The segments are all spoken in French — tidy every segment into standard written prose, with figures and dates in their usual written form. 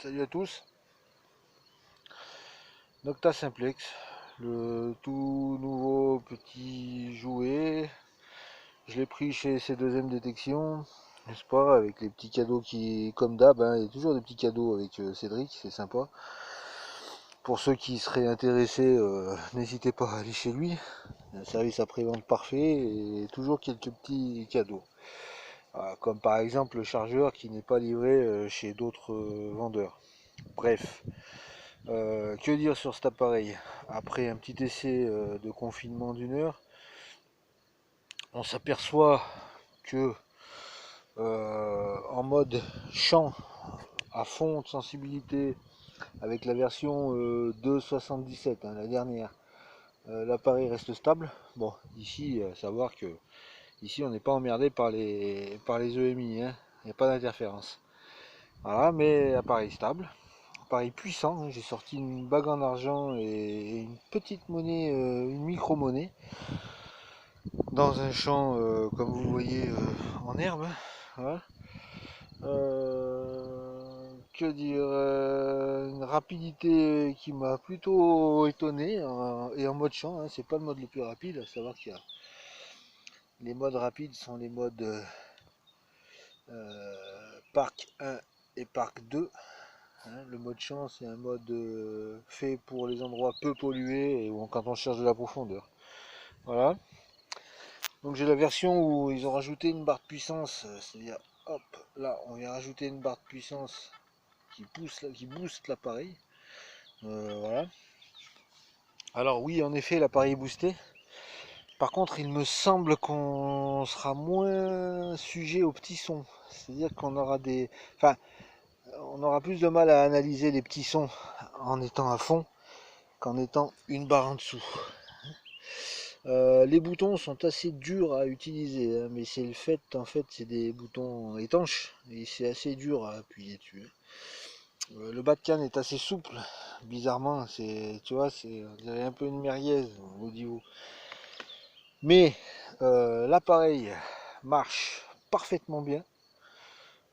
Salut à tous. Nocta Simplex, le tout nouveau petit jouet. Je l'ai pris chez C2M Détection, n'est-ce pas, avec les petits cadeaux qui, comme d'hab, hein, il y a toujours des petits cadeaux avec Cédric, c'est sympa. Pour ceux qui seraient intéressés, n'hésitez pas à aller chez lui. Un service après-vente parfait et toujours quelques petits cadeaux. Comme par exemple le chargeur qui n'est pas livré chez d'autres vendeurs. Bref. Que dire sur cet appareil? Après un petit essai de confinement d'une heure, on s'aperçoit que en mode champ à fond de sensibilité avec la version 2.77, hein, la dernière, l'appareil reste stable. Bon, ici, savoir que ici on n'est pas emmerdé par les EMI, hein, il n'y a pas d'interférence. Voilà, mais appareil stable. Appareil puissant, hein. J'ai sorti une bague en argent et une petite monnaie, une micro-monnaie, dans un champ, comme vous le voyez, en herbe. Voilà. Que dire, une rapidité qui m'a plutôt étonné, et en mode champ, hein, c'est pas le mode le plus rapide, à savoir qu'il y a les modes rapides sont les modes parc 1 et parc 2. Hein, le mode champ, c'est un mode fait pour les endroits peu pollués et quand on cherche de la profondeur. Voilà. Donc j'ai la version où ils ont rajouté une barre de puissance, c'est-à-dire, hop, là, on vient rajouter une barre de puissance qui booste l'appareil. Voilà. Alors oui, en effet, l'appareil est boosté. Par contre, il me semble qu'on sera moins sujet aux petits sons. C'est-à-dire qu'on aura des... Enfin, on aura plus de mal à analyser les petits sons en étant à fond qu'en étant une barre en dessous. Les boutons sont assez durs à utiliser, hein, mais c'est le fait, en fait, c'est des boutons étanches et c'est assez dur à appuyer dessus. Le bas de canne est assez souple, bizarrement, c'est, tu vois, c'est un peu une merguez au niveau. Mais l'appareil marche parfaitement bien.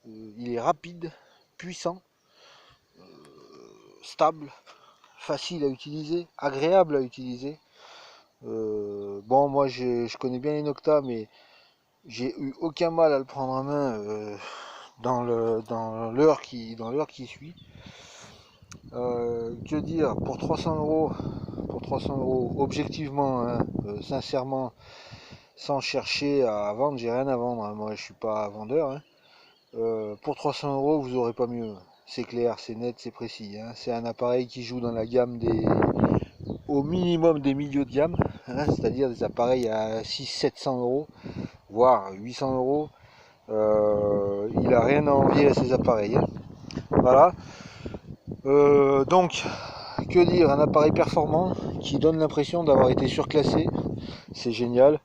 Il est rapide, puissant, stable, facile à utiliser, agréable à utiliser. Bon, moi je connais bien les Nocta, mais j'ai eu aucun mal à le prendre en main dans l'heure qui suit. Que dire, pour 300 euros, objectivement, hein, sincèrement, sans chercher à vendre, j'ai rien à vendre, hein, moi je suis pas vendeur, hein. Pour 300 euros, vous aurez pas mieux. C'est clair, c'est net, c'est précis, hein. C'est un appareil qui joue dans la gamme au minimum des milieux de gamme, hein, c'est-à-dire des appareils à 600-700 euros, voire 800 euros. Il a rien à envier à ces appareils, hein. Voilà. Donc, que dire, un appareil performant qui donne l'impression d'avoir été surclassé, c'est génial.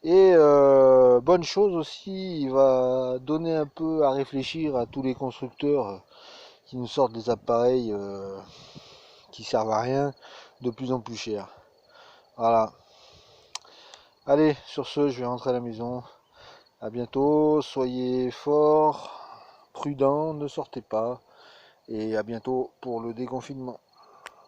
Et bonne chose aussi, il va donner un peu à réfléchir à tous les constructeurs qui nous sortent des appareils qui servent à rien, de plus en plus chers. Voilà. Allez, sur ce, je vais rentrer à la maison. À bientôt, soyez forts, prudents, ne sortez pas. Et à bientôt pour le déconfinement.